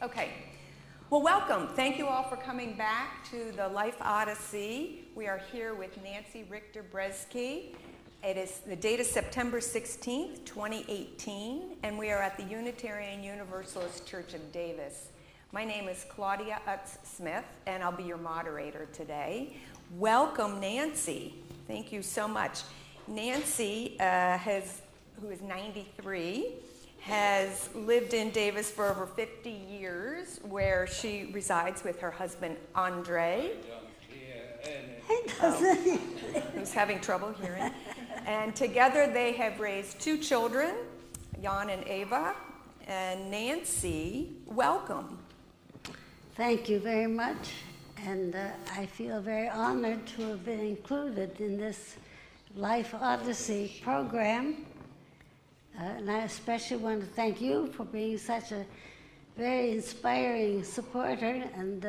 Okay. Well, welcome. Thank you all for coming back to the Life Odyssey. We are here with Nancy Richter Brzeski. It is the date is September 16th, 2018, and we are at the Unitarian Universalist Church of Davis. My name is Claudia Utz-Smith, and I'll be your moderator today. Welcome, Nancy. Thank you so much. Nancy, who is 93, has lived in Davis for over 50 years, where she resides with her husband, Andre, who's having trouble hearing. And together they have raised 2 children, Jan and Ava. And Nancy, welcome. Thank you very much. And I feel very honored to have been included in this Life Odyssey program. And I especially want to thank you for being such a very inspiring supporter, and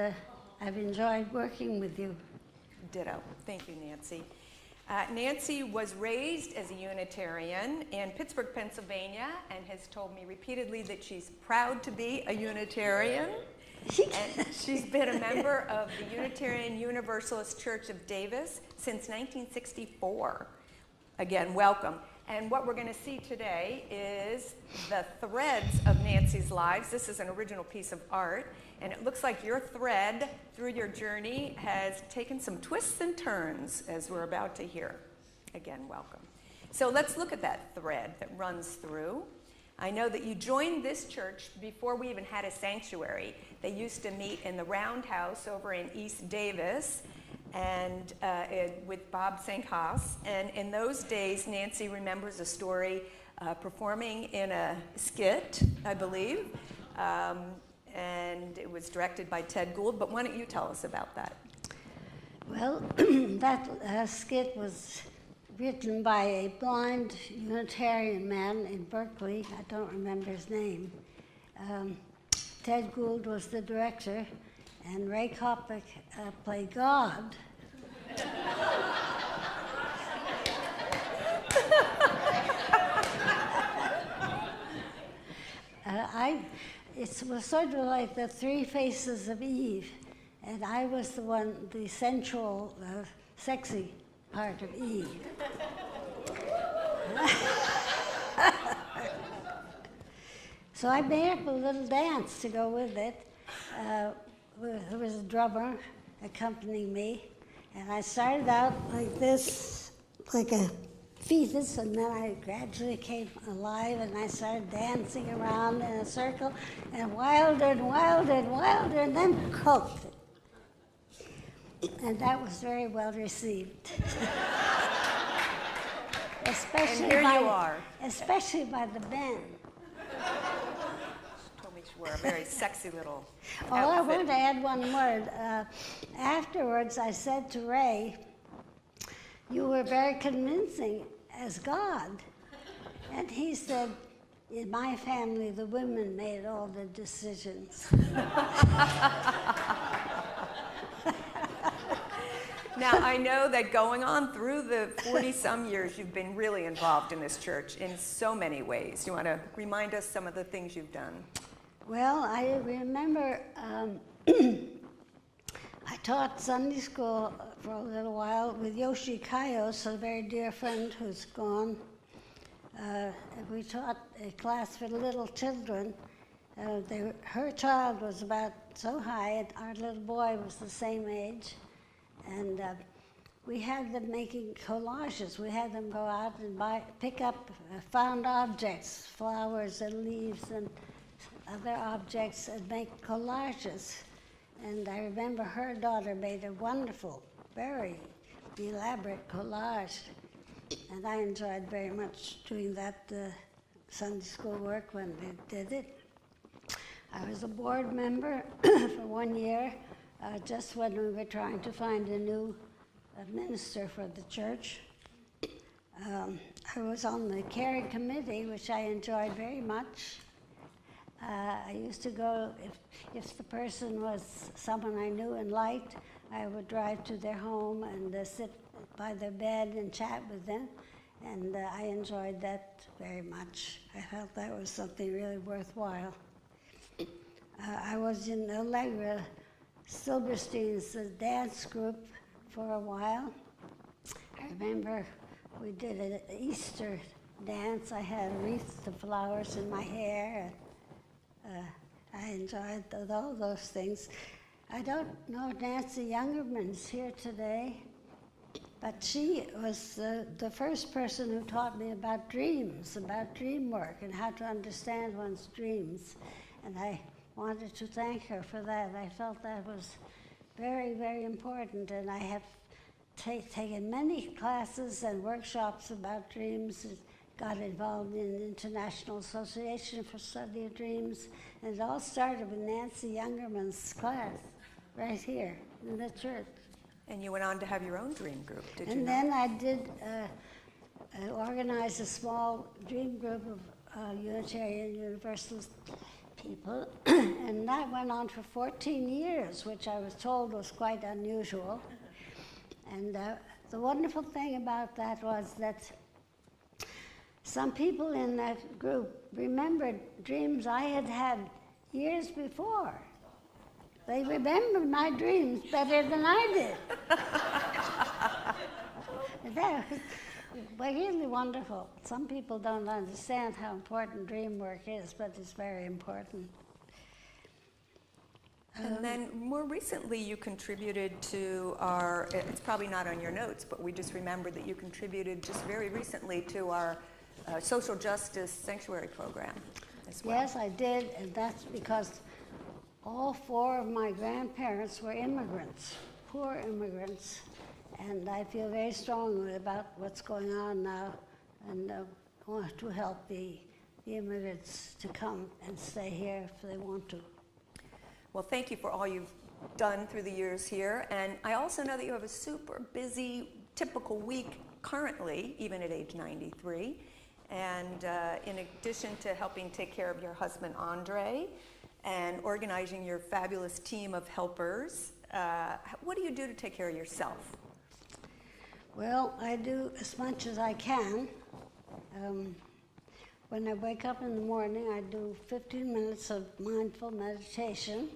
I've enjoyed working with you. Ditto. Thank you, Nancy. Nancy was raised as a Unitarian in Pittsburgh, Pennsylvania, and has told me repeatedly that she's proud to be a Unitarian. And she's been a member of the Unitarian Universalist Church of Davis since 1964. Again, welcome. And what we're going to see today is the threads of Nancy's lives. This is an original piece of art, and it looks like your thread through your journey has taken some twists and turns, as we're about to hear. Again, welcome. So let's look at that thread that runs through. I know that you joined this church before we even had a sanctuary. They used to meet in the Roundhouse over in East Davis, and with Bob St. Haas. And in those days, Nancy remembers a story performing in a skit, I believe, and it was directed by Ted Gould. But why don't you tell us about that? Well, that skit was written by a blind Unitarian man in Berkeley. I don't remember his name. Ted Gould was the director, and Ray Kopic played God. It was sort of like the 3 faces of Eve, and I was the sensual, sexy part of Eve. So I made up a little dance to go with it. There was a drummer accompanying me, and I started out like this, like a fetus, and then I gradually came alive, and I started dancing around in a circle, and wilder and wilder and wilder, and then croaked it. And that was very well received. And here you are. Especially by the men. She wore a very sexy little outfit. Oh, I want to add one word. Afterwards, I said to Ray, "You were very convincing as God." And he said, "In my family, the women made all the decisions." Now, I know that going on through the 40-some years, you've been really involved in this church in so many ways. You want to remind us some of the things you've done? Well, I remember I taught Sunday school for a little while with Yoshi Kaios, a very dear friend who's gone. We taught a class for little children. Her child was about so high, and our little boy was the same age. And we had them making collages. We had them go out and pick up found objects, flowers and leaves and other objects, and make collages. And I remember her daughter made a wonderful, very elaborate collage. And I enjoyed very much doing that Sunday school work when they did it. I was a board member for 1 year, just when we were trying to find a new minister for the church. I was on the care committee, which I enjoyed very much. I used to go, if the person was someone I knew and liked, I would drive to their home and sit by their bed and chat with them. And I enjoyed that very much. I felt that was something really worthwhile. I was in Allegra Silverstein's dance group for a while. I remember we did an Easter dance. I had wreaths of flowers in my hair. I enjoyed all those things. I don't know if Nancy Youngerman's here today, but she was the first person who taught me about dreams, about dream work, and how to understand one's dreams. And I wanted to thank her for that. I felt that was very, very important, and I have taken many classes and workshops about dreams, got involved in the International Association for Study of Dreams, and it all started with Nancy Youngerman's class right here in the church. And you went on to have your own dream group, did you And not? then I did organize a small dream group of Unitarian Universalist people, and that went on for 14 years, which I was told was quite unusual. And the wonderful thing about that was that some people in that group remembered dreams I had had years before. They remembered my dreams better than I did. That was really wonderful. Some people don't understand how important dream work is, but it's very important. And then more recently you contributed to our, it's probably not on your notes, but we just remembered that you contributed just very recently to our social justice sanctuary program as well. Yes, I did, and that's because all four of my grandparents were immigrants, poor immigrants, and I feel very strongly about what's going on now, and want to help the immigrants to come and stay here if they want to. Well, thank you for all you've done through the years here, and I also know that you have a super busy, typical week currently, even at age 93, and in addition to helping take care of your husband, Andre, and organizing your fabulous team of helpers, what do you do to take care of yourself? Well, I do as much as I can. When I wake up in the morning, I do 15 minutes of mindful meditation.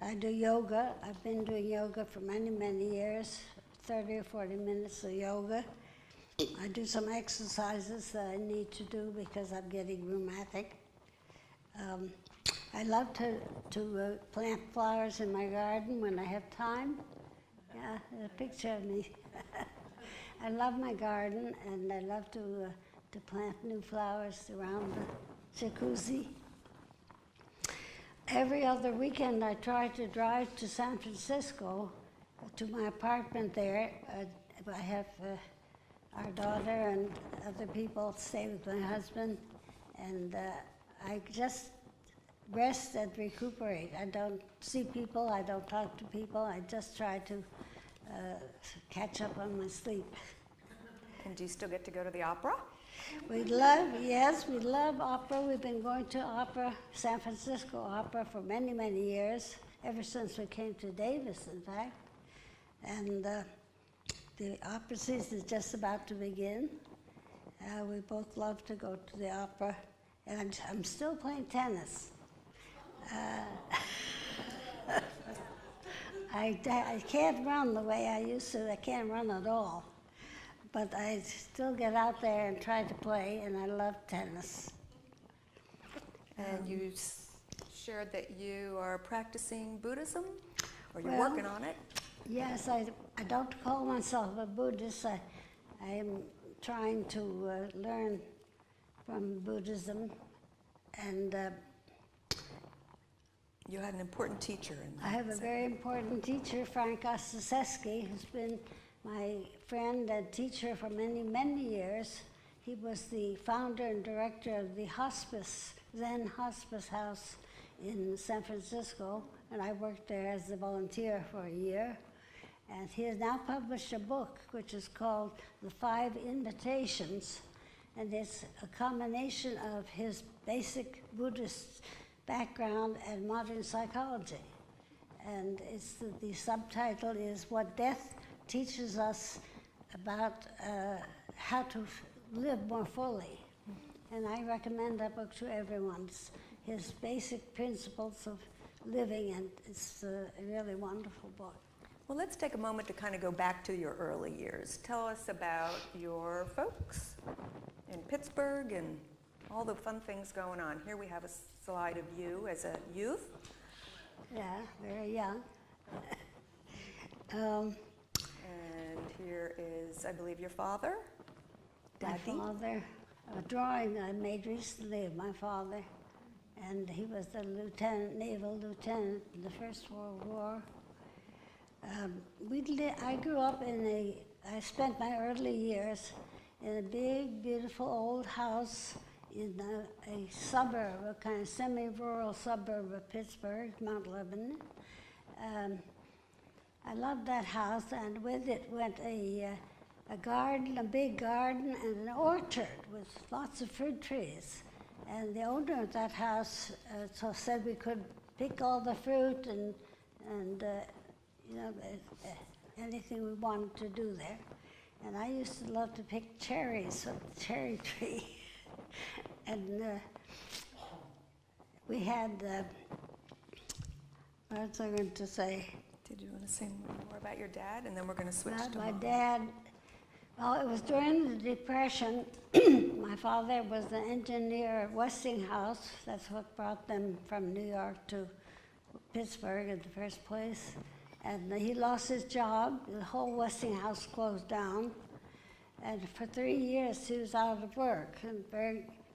I do yoga. I've been doing yoga for many, many years, 30 or 40 minutes of yoga. I do some exercises that I need to do because I'm getting rheumatic. I love to plant flowers in my garden when I have time. Yeah, a picture of me. I love my garden, and I love to plant new flowers around the jacuzzi. Every other weekend I try to drive to San Francisco, to my apartment there. I have our daughter and other people stay with my husband, and I just rest and recuperate. I don't see people, I don't talk to people, I just try to catch up on my sleep. And do you still get to go to the opera? We love opera. We've been going to opera, San Francisco Opera, for many, many years, ever since we came to Davis, in fact. And the opera season is just about to begin. We both love to go to the opera, and I'm still playing tennis. I can't run the way I used to. I can't run at all. But I still get out there and try to play, and I love tennis. And you shared that you are practicing Buddhism, or you're Well, working on it? Yes, I don't call myself a Buddhist. I am trying to learn from Buddhism, and You had an important teacher in that. I have a very important teacher, Frank Brzeski, who's been my friend and teacher for many, many years. He was the founder and director of the hospice, Zen Hospice House in San Francisco, and I worked there as a volunteer for a year. And he has now published a book which is called The 5 Invitations, and it's a combination of his basic Buddhist background and modern psychology. And the subtitle is What Death Teaches Us About How to Live More Fully. And I recommend that book to everyone. It's his basic principles of living, and it's a really wonderful book. Well, let's take a moment to kind of go back to your early years. Tell us about your folks in Pittsburgh and all the fun things going on. Here we have a slide of you as a youth. Yeah, very young. And here is, I believe, your father, Daddy. My father, a drawing I made recently of my father, and he was the naval lieutenant in the First World War. I grew up I spent my early years in a big, beautiful old house in a suburb, a kind of semi-rural suburb of Pittsburgh, Mount Lebanon. I loved that house, and with it went a garden, a big garden, and an orchard with lots of fruit trees. And the owner of that house said we could pick all the fruit and anything we wanted to do there. And I used to love to pick cherries from the cherry tree. And we had, what was I going to say? Did you want to say more about your dad? And then we're going to switch to My Mom. dad, well, it was during the Depression. My father was an engineer at Westinghouse. That's what brought them from New York to Pittsburgh in the first place. And he lost his job. The whole Westinghouse closed down. And for 3 years, he was out of work and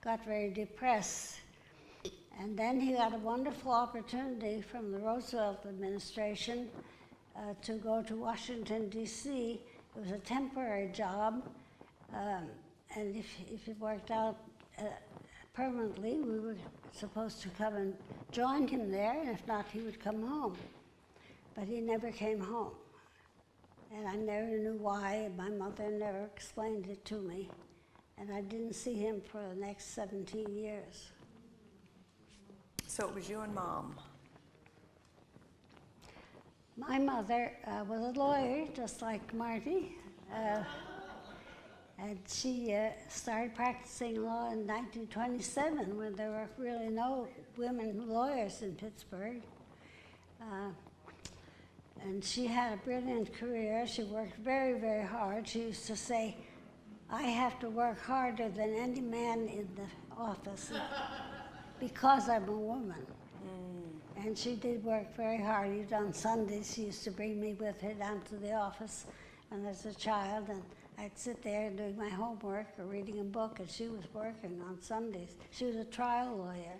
got very depressed. And then he got a wonderful opportunity from the Roosevelt administration to go to Washington, D.C. It was a temporary job. And if it worked out permanently, we were supposed to come and join him there. And if not, he would come home. But he never came home. And I never knew why, and my mother never explained it to me. And I didn't see him for the next 17 years. So it was you and Mom. My mother was a lawyer, just like Marty. And she started practicing law in 1927, when there were really no women lawyers in Pittsburgh. And she had a brilliant career. She worked very, very hard. She used to say, I have to work harder than any man in the office because I'm a woman. And she did work very hard. Even on Sundays, she used to bring me with her down to the office when I was a child, and I'd sit there doing my homework or reading a book, and she was working on Sundays. She was a trial lawyer.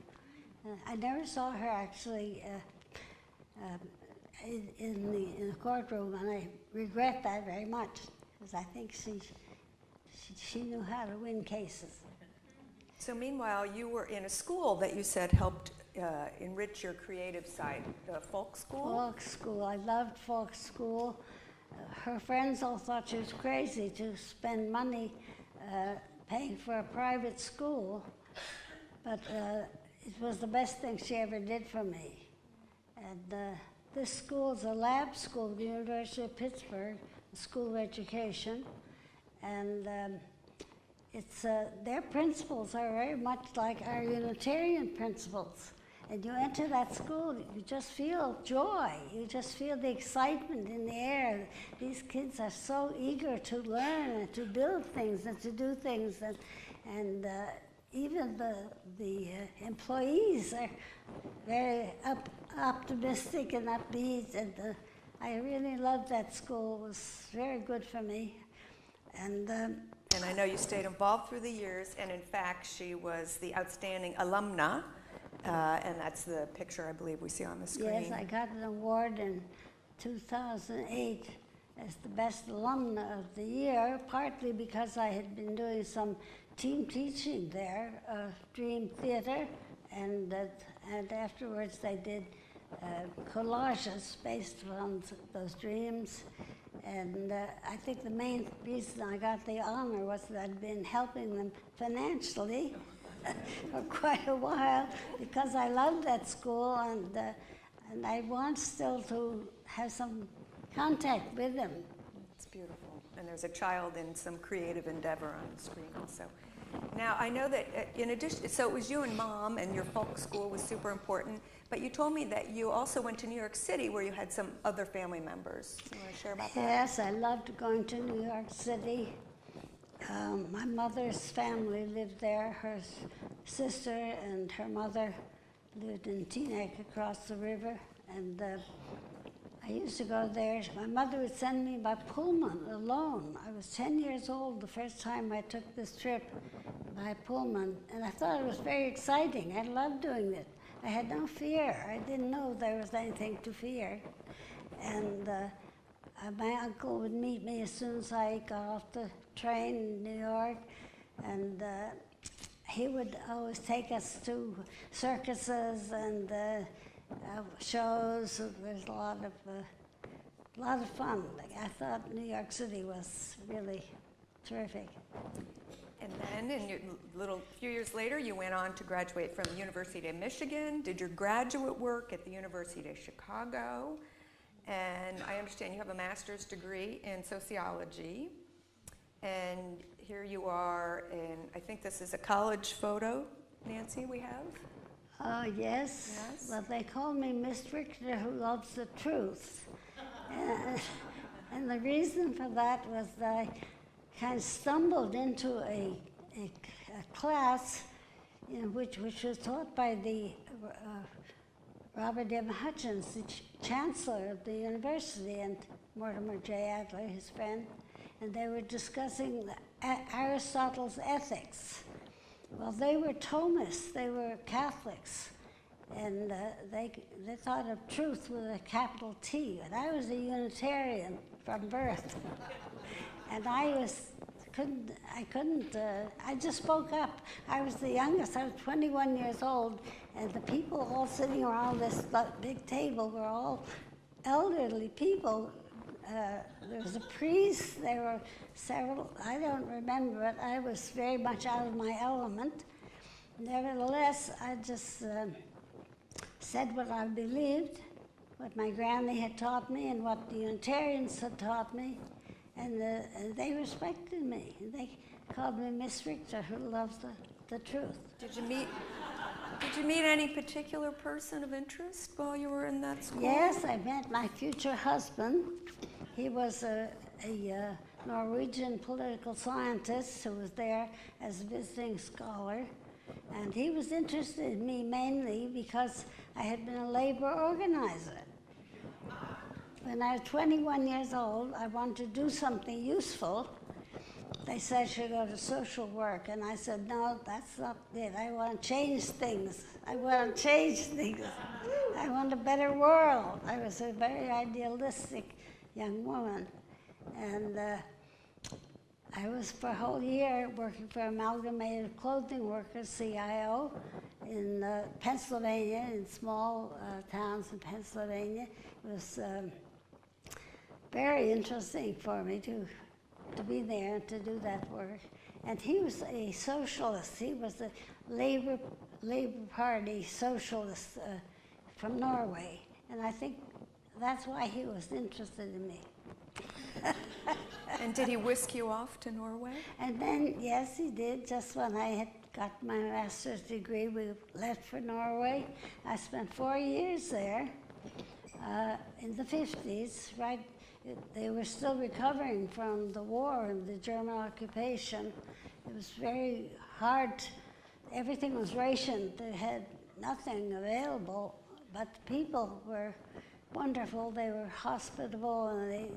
I never saw her actually in the courtroom, and I regret that very much, because I think she knew how to win cases. So meanwhile, you were in a school that you said helped enrich your creative side, the folk school? Folk school. I loved folk school. Her friends all thought she was crazy to spend money paying for a private school, but it was the best thing she ever did for me. And this school is a lab school at the University of Pittsburgh, a school of education, and their principles are very much like our Unitarian principles. And you enter that school, you just feel joy. You just feel the excitement in the air. These kids are so eager to learn and to build things and to do things. And even the employees are very optimistic and upbeat. And I really loved that school. It was very good for me. And I know you stayed involved through the years, and in fact, she was the outstanding alumna. And that's the picture I believe we see on the screen. Yes, I got an award in 2008 as the best alumna of the year, partly because I had been doing some team teaching there, Dream Theater, and afterwards they did collages based on those dreams. And I think the main reason I got the honor was that I'd been helping them financially for quite a while, because I loved that school, and I want still to have some contact with them. It's beautiful. And there's a child in some creative endeavor on the screen also. Now, I know that in addition, so it was you and Mom, and your folk school was super important, But you told me that you also went to New York City where you had some other family members. You want to share about that? Yes, I loved going to New York City. My mother's family lived there. Her sister and her mother lived in Teaneck across the river, and I used to go there. My mother would send me by Pullman alone. I was 10 years old the first time I took this trip by Pullman, and I thought it was very exciting. I loved doing it. I had no fear. I didn't know there was anything to fear. And my uncle would meet me as soon as I got off the train in New York, and he would always take us to circuses and shows. There's a lot of fun. I thought New York City was really terrific. And then, few years later, you went on to graduate from the University of Michigan, did your graduate work at the University of Chicago, and I understand you have a master's degree in sociology. And here you are, and I think this is a college photo, Nancy, we have? Oh, yes. Yes. Well, they call me Miss Richter, who loves the truth. And the reason for that was that I kind of stumbled into a class which was taught by the Robert M. Hutchins, the chancellor of the university, and Mortimer J. Adler, his friend, and they were discussing Aristotle's ethics. Well, they were Thomists, they were Catholics, and they thought of truth with a capital T, and I was a Unitarian from birth. And I just spoke up. I was the youngest, I was 21 years old, and the people all sitting around this big table were all elderly people. There was a priest, there were several, I don't remember, but I was very much out of my element. Nevertheless, I just said what I believed, what my granny had taught me and what the Unitarians had taught me, and they respected me. They called me Miss Richter, who loves the truth. Did you meet any particular person of interest while you were in that school? Yes, I met my future husband. He was a Norwegian political scientist who was there as a visiting scholar. And he was interested in me mainly because I had been a labor organizer. When I was 21 years old, I wanted to do something useful. They said I should go to social work, and I said, no, that's not it. I want to change things. I want to change things. I want a better world. I was a very idealistic young woman. And I was for a whole year working for Amalgamated Clothing Workers, CIO, in Pennsylvania, in small towns in Pennsylvania. It was very interesting for me to be there and to do that work. And he was a socialist. He was a Labour Party socialist from Norway. And I think that's why he was interested in me. And did he whisk you off to Norway? And then, yes, he did. Just when I had got my master's degree, we left for Norway. I spent 4 years there in the 50s, right? They were still recovering from the war and the German occupation. It was very hard. Everything was rationed. They had nothing available, but the people were wonderful. They were hospitable, and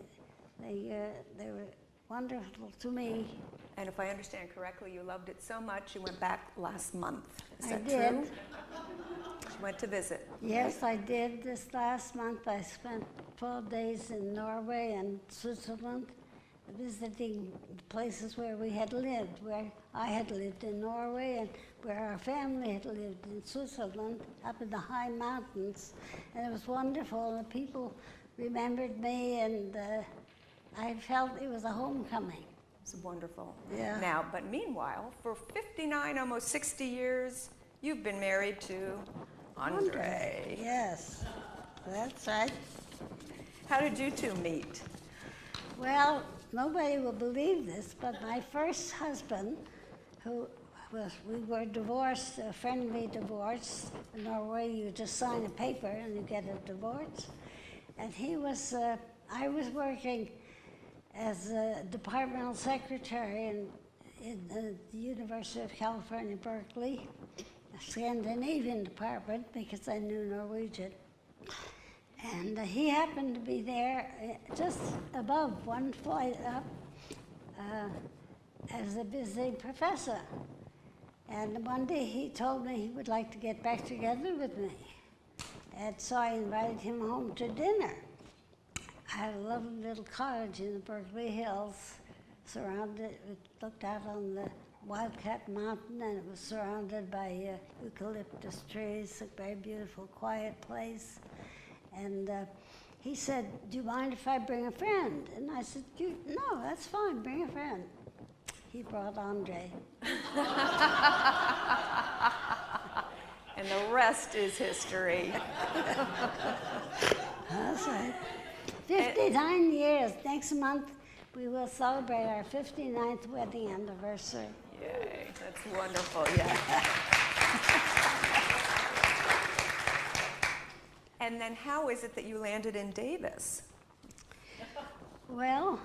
they were wonderful to me. And if I understand correctly, you loved it so much you went back last month. Is that did. true? You went to visit. Yes, I did. This last month I spent 12 days in Norway and Switzerland, visiting places where we had lived, where I had lived in Norway and where our family had lived in Switzerland, up in the high mountains. And it was wonderful. The people remembered me, and I felt it was a homecoming. It's wonderful. Yeah. Now, but meanwhile, for 59, almost 60 years, you've been married to Andre. Yes, that's right. How did you two meet? Well, nobody will believe this, but my first husband, who we were divorced, a friendly divorce. In Norway, you just sign a paper and you get a divorce. And he was, I was working as a departmental secretary in the University of California, Berkeley, a Scandinavian department, because I knew Norwegian. And he happened to be there just above, one flight up, as a visiting professor. And one day he told me he would like to get back together with me. And so I invited him home to dinner. I had a lovely little cottage in the Berkeley Hills, surrounded, it looked out on the Wildcat Mountain, and it was surrounded by eucalyptus trees, a very beautiful, quiet place. And he said, "Do you mind if I bring a friend?" And I said, "No, that's fine, bring a friend." He brought Andre. And the rest is history. That's right. 59 years. Next month, we will celebrate our 59th wedding anniversary. Yay, that's wonderful, yeah. And then how is it that you landed in Davis? Well,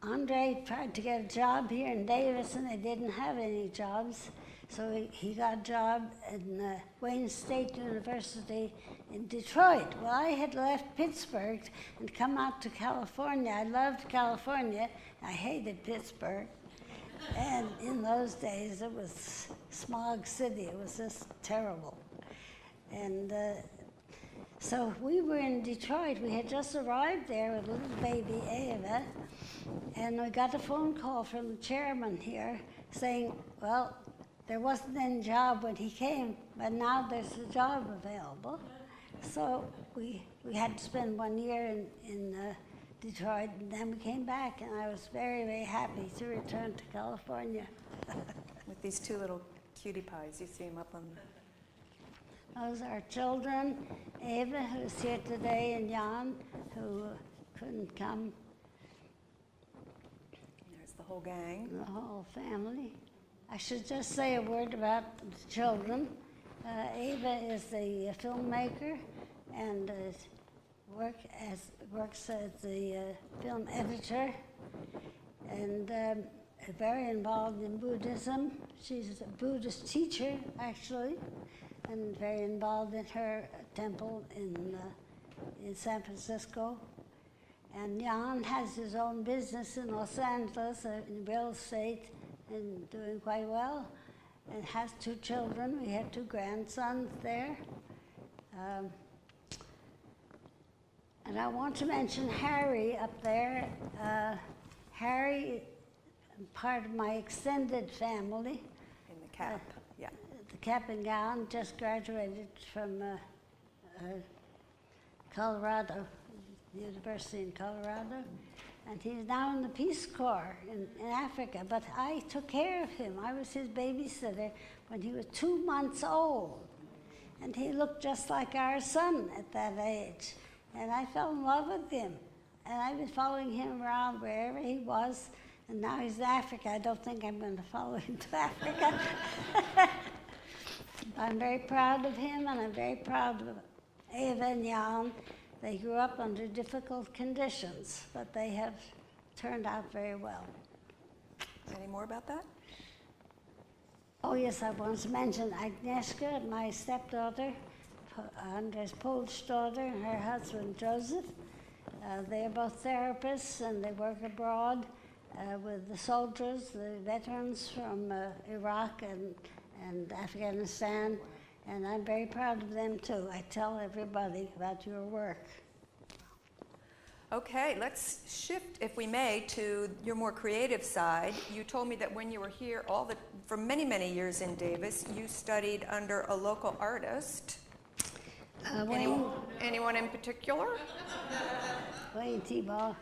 Andre tried to get a job here in Davis, and they didn't have any jobs. So he got a job in Wayne State University in Detroit. Well, I had left Pittsburgh and come out to California. I loved California. I hated Pittsburgh. And in those days, it was smog city. It was just terrible. And so we were in Detroit. We had just arrived there with little baby Ava. And we got a phone call from the chairman here saying, well, there wasn't any job when he came, but now there's a job available. So we had to spend 1 year in Detroit, and then we came back, and I was very, very happy to return to California. With these two little cutie pies, you see them up on the... Those are our children, Ava, who's here today, and Jan, who couldn't come. There's the whole gang. The whole family. I should just say a word about the children. Ava is a filmmaker and works as the film editor, and very involved in Buddhism. She's a Buddhist teacher, actually, and very involved in her temple in San Francisco. And Jan has his own business in Los Angeles in real estate, and doing quite well, and has 2 children. We have 2 grandsons there. And I want to mention Harry up there. Harry, part of my extended family. In the cap, yeah. The cap and gown, just graduated from Colorado, University in Colorado. And he's now in the Peace Corps in Africa, but I took care of him. I was his babysitter when he was 2 months old. And he looked just like our son at that age. And I fell in love with him. And I've been following him around wherever he was, and now he's in Africa. I don't think I'm going to follow him to Africa. I'm very proud of him, and I'm very proud of Ava and Jan. They grew up under difficult conditions, but they have turned out very well. Any more about that? Oh, yes, I want to mention Agnieszka, my stepdaughter, Andre's Polish daughter, and her husband, Joseph. They're both therapists, and they work abroad with the soldiers, the veterans from Iraq and Afghanistan. And I'm very proud of them, too. I tell everybody about your work. Okay, let's shift, if we may, to your more creative side. You told me that when you were here for many, many years in Davis, you studied under a local artist. Anyone in particular? Wayne Thibault.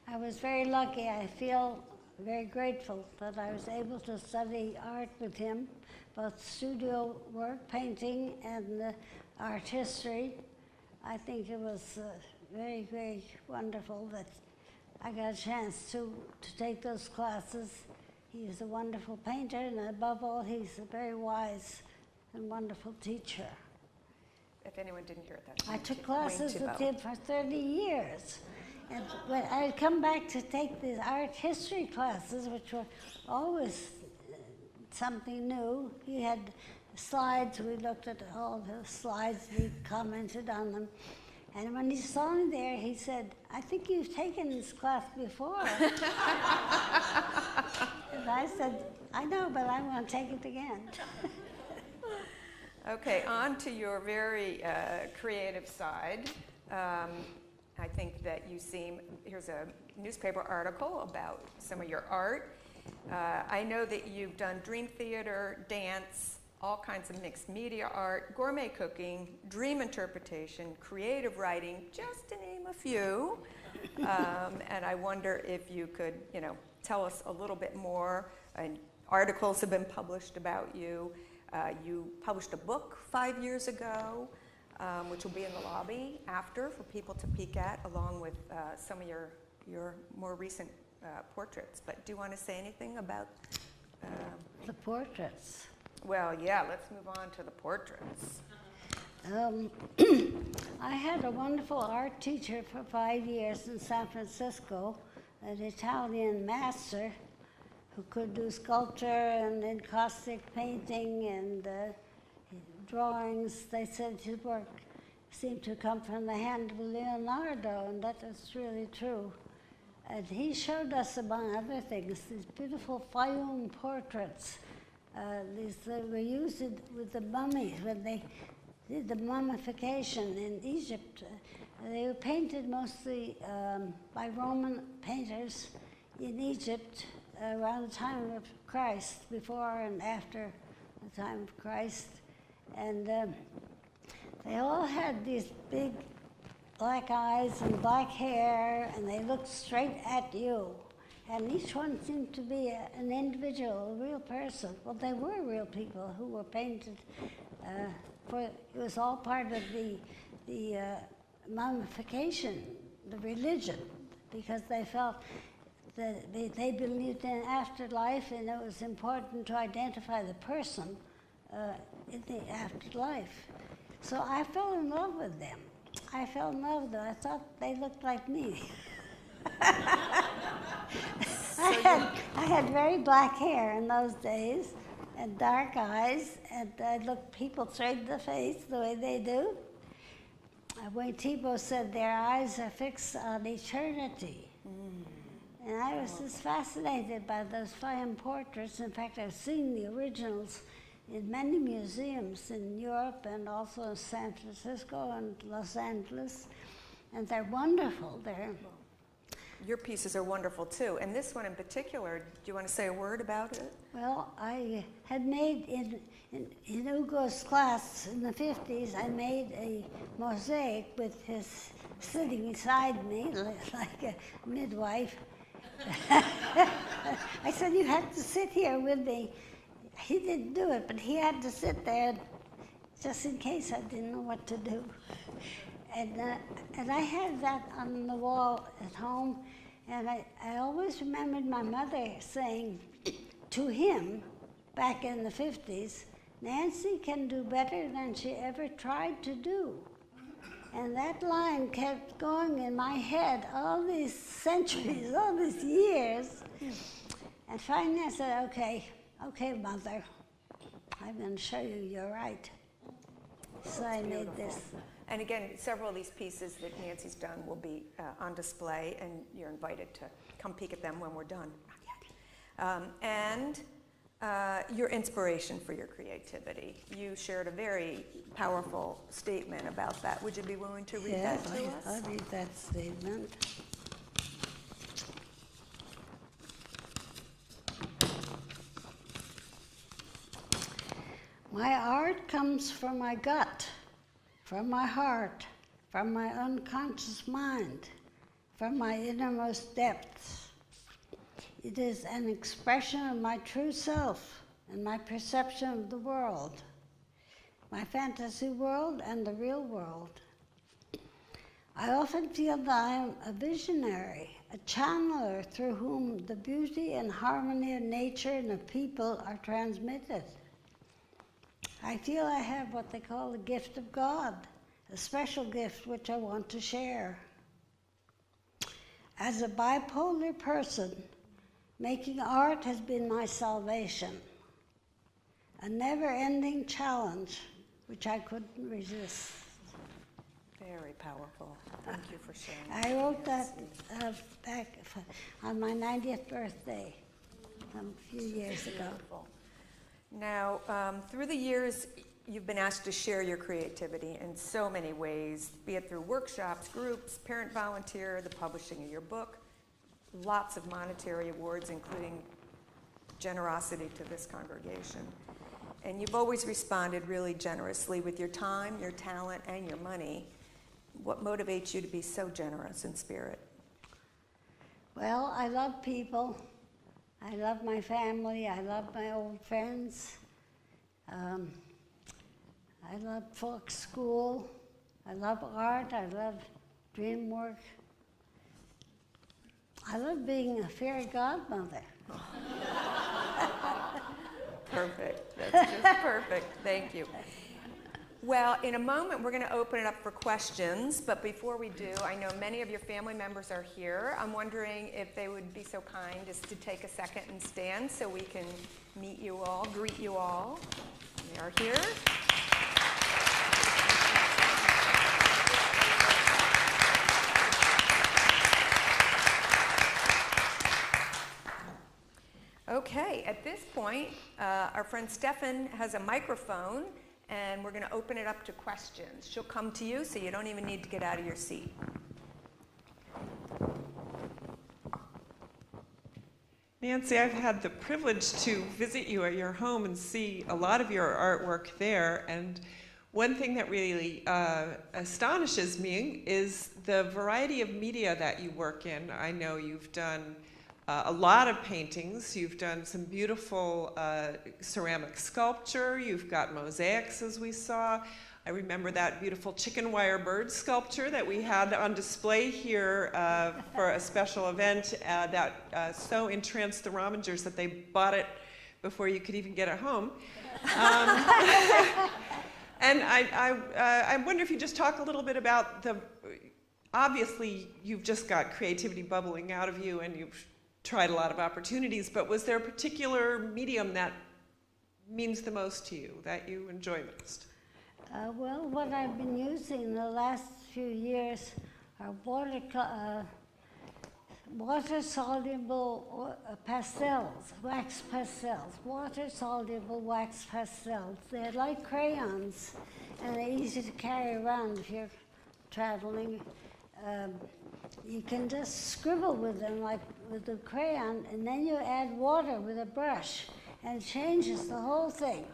I was very lucky. I feel very grateful that I was able to study art with him, both studio work, painting, and art history. I think it was very, very wonderful that I got a chance to take those classes. He is a wonderful painter, and above all, he's a very wise and wonderful teacher. If anyone didn't hear it, that's I took Wayne classes with Thibault. him for 30 years. And when I'd come back to take these art history classes, which were always something new. He had slides, we looked at all the slides, we commented on them. And when he saw me there, he said, "I think you've taken this class before." And I said, "I know, but I want to take it again." Okay, on to your very creative side. I think that you seem, here's a newspaper article about some of your art. I know that you've done dream theater, dance, all kinds of mixed media art, gourmet cooking, dream interpretation, creative writing, just to name a few. And I wonder if you could, tell us a little bit more. And articles have been published about you. You published a book 5 years ago, which will be in the lobby after for people to peek at, along with some of your more recent portraits. But do you want to say anything about The portraits. Well, yeah, let's move on to the portraits. I had a wonderful art teacher for 5 years in San Francisco, an Italian master who could do sculpture and encaustic painting and drawings. They said his work seemed to come from the hand of Leonardo, and that is really true. And he showed us, among other things, these beautiful Fayum portraits. These were used with the mummies when they did the mummification in Egypt. They were painted mostly by Roman painters in Egypt around the time of Christ, before and after the time of Christ. And they all had these big black eyes and black hair, and they looked straight at you. And each one seemed to be an individual, a real person. Well, they were real people who were painted. It was all part of the mummification, the religion, because they felt that they believed in afterlife, and it was important to identify the person in the afterlife. So I fell in love with them. I fell in love with them. I thought they looked like me. I had very black hair in those days and dark eyes, and I looked people straight in the face the way they do. Wayne Thibault said their eyes are fixed on eternity. And I was just fascinated by those fine portraits. In fact, I've seen the originals in many museums in Europe and also in San Francisco and Los Angeles, and they're wonderful. Your pieces are wonderful too, and this one in particular, do you want to say a word about it? Well, I had made in Ugo's class in the 50s, I made a mosaic with his sitting beside me like a midwife. I said, "You have to sit here with me." He didn't do it, but he had to sit there just in case I didn't know what to do. And I had that on the wall at home, and I always remembered my mother saying to him back in the 50s, "Nancy can do better than she ever tried to do." And that line kept going in my head all these centuries, all these years. And finally I said, okay, Mother, I'm going to show you you're right. So I made this. And again, several of these pieces that Nancy's done will be on display, and you're invited to come peek at them when we're done. And your inspiration for your creativity. You shared a very powerful statement about that. Would you be willing to read that to us? I'll read that statement. My art comes from my gut, from my heart, from my unconscious mind, from my innermost depths. It is an expression of my true self and my perception of the world, my fantasy world and the real world. I often feel that I am a visionary, a channeler through whom the beauty and harmony of nature and of people are transmitted. I feel I have what they call the gift of God, a special gift which I want to share. As a bipolar person, making art has been my salvation, a never-ending challenge which I couldn't resist. Very powerful. Thank you for sharing. I wrote that back on my 90th birthday a few years ago. Beautiful. Now, through the years, you've been asked to share your creativity in so many ways, be it through workshops, groups, parent volunteer, the publishing of your book, lots of monetary awards, including generosity to this congregation. And you've always responded really generously with your time, your talent, and your money. What motivates you to be so generous in spirit? Well, I love people. I love my family. I love my old friends. I love folk school. I love art. I love dream work. I love being a fairy godmother. Perfect. That's just perfect. Thank you. Well, in a moment, we're going to open it up for questions. But before we do, I know many of your family members are here. I'm wondering if they would be so kind as to take a second and stand so we can meet you all, greet you all. They are here. Okay, at this point, our friend Stefan has a microphone, and we're going to open it up to questions. She'll come to you, so you don't even need to get out of your seat. Nancy, I've had the privilege to visit you at your home and see a lot of your artwork there, and one thing that really astonishes me is the variety of media that you work in. I know you've done a lot of paintings. You've done some beautiful ceramic sculpture. You've got mosaics, as we saw. I remember that beautiful chicken wire bird sculpture that we had on display here for a special event that so entranced the Romingers that they bought it before you could even get it home. And I wonder if you just talk a little bit about obviously you've just got creativity bubbling out of you and you've tried a lot of opportunities, but was there a particular medium that means the most to you, that you enjoy most? Well, what I've been using the last few years are water-soluble pastels, wax pastels, water-soluble wax pastels. They're like crayons, and they're easy to carry around if you're traveling. You can just scribble with them like with a crayon, and then you add water with a brush, and it changes the whole thing.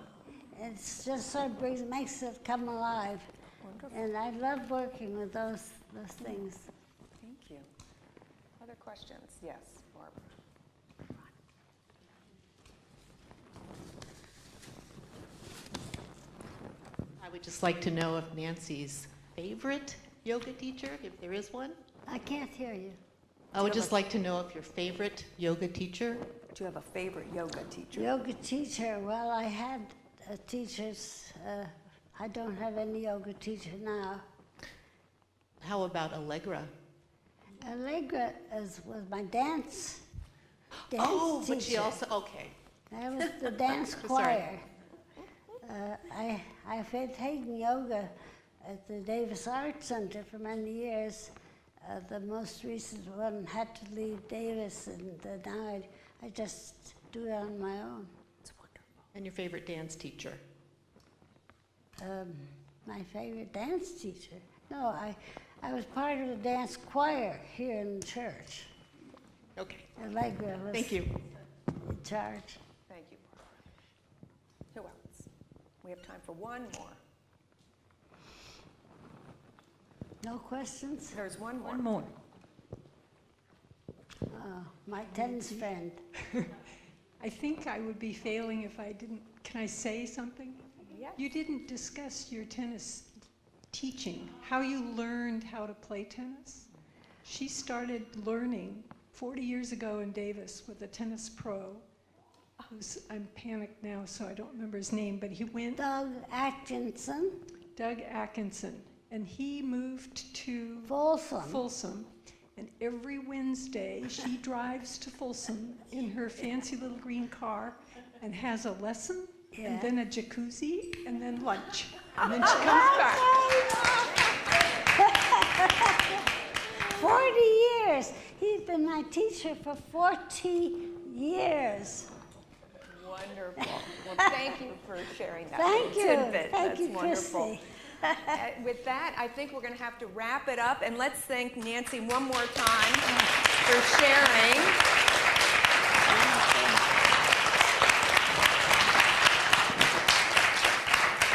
It's just sort of makes it come alive. Wonderful. And I love working with those things. Thank you. Other questions? Yes, Barbara. I would just like to know if Nancy's favorite yoga teacher, if there is one. I can't hear you. I would just like to know if your favorite yoga teacher. Do you have a favorite yoga teacher? Yoga teacher, well, I had teachers. I don't have any yoga teacher now. How about Allegra? Allegra was my dance Oh, teacher. but she also, okay. I was the dance choir. I've been taking yoga at the Davis Art Center for many years. The most recent one had to leave Davis, and now I just do it on my own. It's wonderful. And your favorite dance teacher? My favorite dance teacher? No, I was part of the dance choir here in the church. Okay. Allegra was Thank you. in charge. Thank you, Barbara. Who else? We have time for one more. No questions? There's one more. One more. My tennis friend. I think I would be failing if I didn't. Can I say something? Yeah. You didn't discuss your tennis teaching, how you learned how to play tennis. She started learning 40 years ago in Davis with a tennis pro, who's, I'm panicked now, so I don't remember his name, but he went... Doug Atkinson. Doug Atkinson. And he moved to Folsom. And every Wednesday, she drives to Folsom in her fancy little green car and has a lesson, and then a jacuzzi, and then lunch. And then she comes back. 40 years. He's been my teacher for 40 years. Wonderful. Well, thank you for sharing that Thank you. tidbit. Thank That's you, wonderful. Christy. With that, I think we're going to have to wrap it up, and let's thank Nancy one more time for sharing.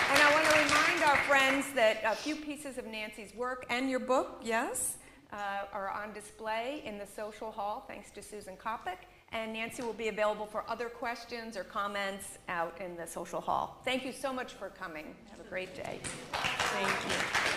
And I want to remind our friends that a few pieces of Nancy's work and your book, yes, are on display in the social hall, thanks to Susan Kopic. And Nancy will be available for other questions or comments out in the social hall. Thank you so much for coming. Have a great day. Thank you.